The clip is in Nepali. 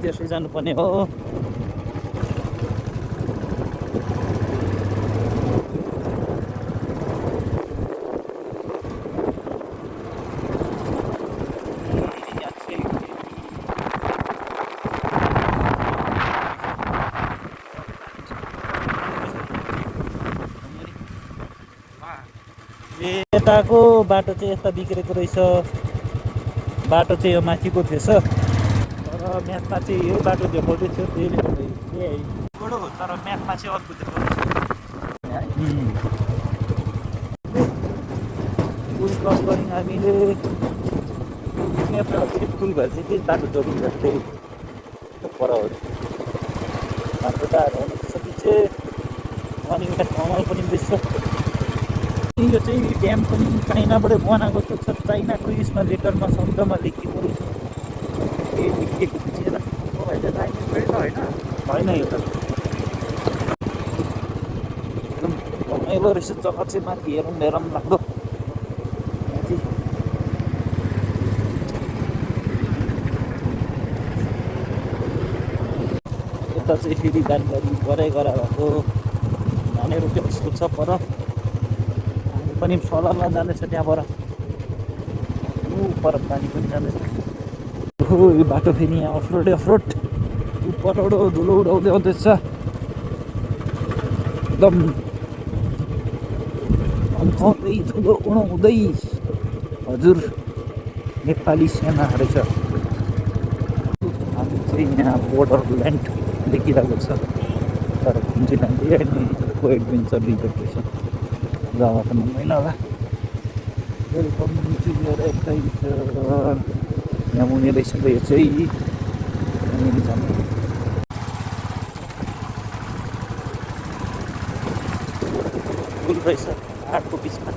त्यसै जानुपर्ने हो। यताको बाटो चाहिँ यता बिग्रेको रहेछ। बाटो चाहिँ यो माथिको थिएछ, तर म्यापमा चाहिँ यो बाटो देखाउँदै थियो, त्यसले गर्दा तर म्यापमा चाहिँ अर्को देखाउँदैछ। पुल क्रस गऱ्यौँ हामीले। म्यापमा फेरि पुल भएर चाहिँ त्यही बाटो जोडिन्छ, त्यही पर हो हाम्रो बाटो पछि अनि एउटा कमल पनि बेच्छ। यो चाहिँ ड्याम पनि चाइनाबाट बनाएको जस्तो छ, चाइनाको यसमा लेटरमा शब्दमा लेखिएको रहेछ। के लेखिएको बुझेर होइन यो त एकदम रमाइलो रहेछ जग्गा चाहिँ। माथि हेरौँ हेरौँ लाग्दो माथि। यता चाहिँ फेरि जानकारी गरे भएको नानीहरू के कस्तो छ पर। पनि सललमा जाँदैछ त्यहाँबाट, पर पानी पनि जाँदैछ। हो यो बाटो फेरि यहाँ अफरोड उपरबाट धुलो उडाउँदै आउँदैछ एकदम अन्काउँदै धुलो उडाउँदै। हजुर नेपाली सेना रहेछ। हामी चाहिँ यहाँ बोर्डर ल्यान्ड देखिरहेको छ, तर कुन चाहिँ ल्यान्ड अनि को एडभेन्चर रिजोर्ट रहेछ। जग्गा त मैला होला। Welcome to your adventure. यहाँ मुनि रहेछ यो चाहिँ फुल रहेछ आठको बिचमा।